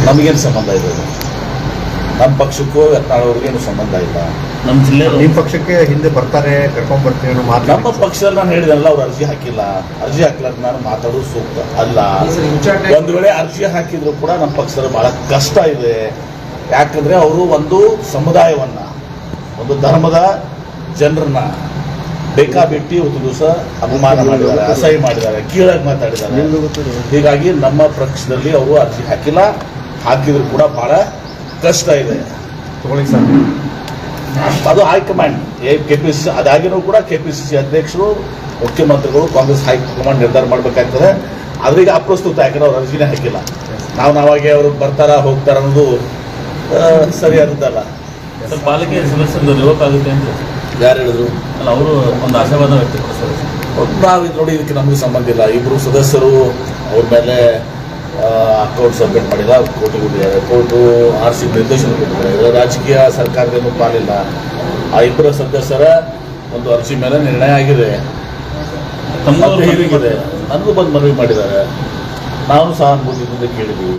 ನಮಗೇನು ಸಂಬಂಧ ಇದೆ? ನಮ್ಮ ಪಕ್ಷಕ್ಕೂ ಯತ್ನಾಳ್ ಅವ್ರಿಗೇನು ಸಂಬಂಧ ಇಲ್ಲ. ನಮ್ಮ ಜಿಲ್ಲೆ ನಿಮ್ಮ ಪಕ್ಷಕ್ಕೆ ಹಿಂದೆ ಬರ್ತಾರೆ, ಕರ್ಕೊಂಡ್ ಬರ್ತೀವಿ ಅನ್ನೋ ಮಾತು ನಮ್ಮ ಪಕ್ಷದಲ್ಲಿ ನಾನು ಹೇಳಿದೆಲ್ಲ ಅವ್ರು ಅರ್ಜಿ ಹಾಕಿಲ್ಲ. ಅರ್ಜಿ ಹಾಕ್ಲಾರ್ದು ನಾನು ಮಾತಾಡೋದು ಸೂಕ್ತ ಅಲ್ಲ. ಒಂದು ವೇಳೆ ಅರ್ಜಿ ಹಾಕಿದ್ರು ಕೂಡ ನಮ್ಮ ಪಕ್ಷದಲ್ಲಿ ಬಹಳ ಕಷ್ಟ ಇದೆ. ಯಾಕಂದ್ರೆ ಅವರು ಒಂದು ಸಮುದಾಯವನ್ನ, ಒಂದು ಧರ್ಮದ ಜನರನ್ನ ಬೇಕಾಬಿಟ್ಟಿ ಒಂದು ದಿವಸ ಅಪಮಾನ ಮಾಡಿದ್ದಾರೆ, ಅಸಹ್ಯ ಮಾಡಿದ್ದಾರೆ, ಕೀಳಾಗಿ ಮಾತಾಡಿದ್ದಾರೆ. ಹೀಗಾಗಿ ನಮ್ಮ ಪಕ್ಷದಲ್ಲಿ ಅವರು ಅರ್ಜಿ ಹಾಕಿಲ್ಲ. ಹಾಕಿದ್ರು ಕೂಡ ಬಹಳ ಕಷ್ಟ ಇದೆ. ಅದು ಹೈಕಮಾಂಡ್ ಕೆಪಿಸಿಸಿ, ಅದಾಗಿನೂ ಕೂಡ ಕೆಪಿಸಿಸಿ ಅಧ್ಯಕ್ಷರು, ಮುಖ್ಯಮಂತ್ರಿಗಳು, ಕಾಂಗ್ರೆಸ್ ಹೈಕಮಾಂಡ್ ನಿರ್ಧಾರ ಮಾಡಬೇಕಾಗ್ತದೆ. ಆದ್ರೀಗ ಅಪ್ರಸ್ತುತ, ಯಾಕಂದ್ರೆ ಅವ್ರು ಅರ್ಜಿನೇ ಹಾಕಿಲ್ಲ. ನಾವಾಗೆ ಅವರು ಬರ್ತಾರ ಹೋಗ್ತಾರ ಅನ್ನೋದು ಸರಿಯಾದದ್ದಲ್ಲ. ಪಾಲಿಕೆ ಸದಸ್ಯರು ರಿವೋಕ್ ಅಂತ ಯಾರು ಹೇಳಿದ್ರು? ಅಲ್ಲ, ಅವರು ಒಂದು ಆಶಾವಾದ ವ್ಯಕ್ತಪಡಿಸ್ತಾರೆ. ನಾವು ನೋಡಿ, ಇದಕ್ಕೆ ನಮಗೆ ಸಂಬಂಧ ಇಲ್ಲ. ಇಬ್ಬರು ಸದಸ್ಯರು ಅವ್ರ ಮೇಲೆ ಅಕೌಂಟ್ ಸಬ್ಮಿಟ್ ಮಾಡಿಲ್ಲ, ಕೋರ್ಟಿಗೆ ಹೋಗಿದ್ದಾರೆ. ಕೋರ್ಟು RC ನಿರ್ದೇಶನ ಕೊಟ್ಟಿದ್ದಾರೆ. ರಾಜಕೀಯ ಸರ್ಕಾರದೇನು ಪಾಲಿಲ್ಲ. ಆ ಇಬ್ಬರ ಸದಸ್ಯರ ಒಂದು ಅರ್ಜಿ ಮೇಲೆ ನಿರ್ಣಯ ಆಗಿದೆ, ತಮ್ಮ ಹೀರಿಗಿದೆ. ನನಗೂ ಬಂದು ಮನವಿ ಮಾಡಿದ್ದಾರೆ. ನಾವು ಸಹಾನುಭೂತಿಯಿಂದ ಕೇಳಿದ್ದೀವಿ.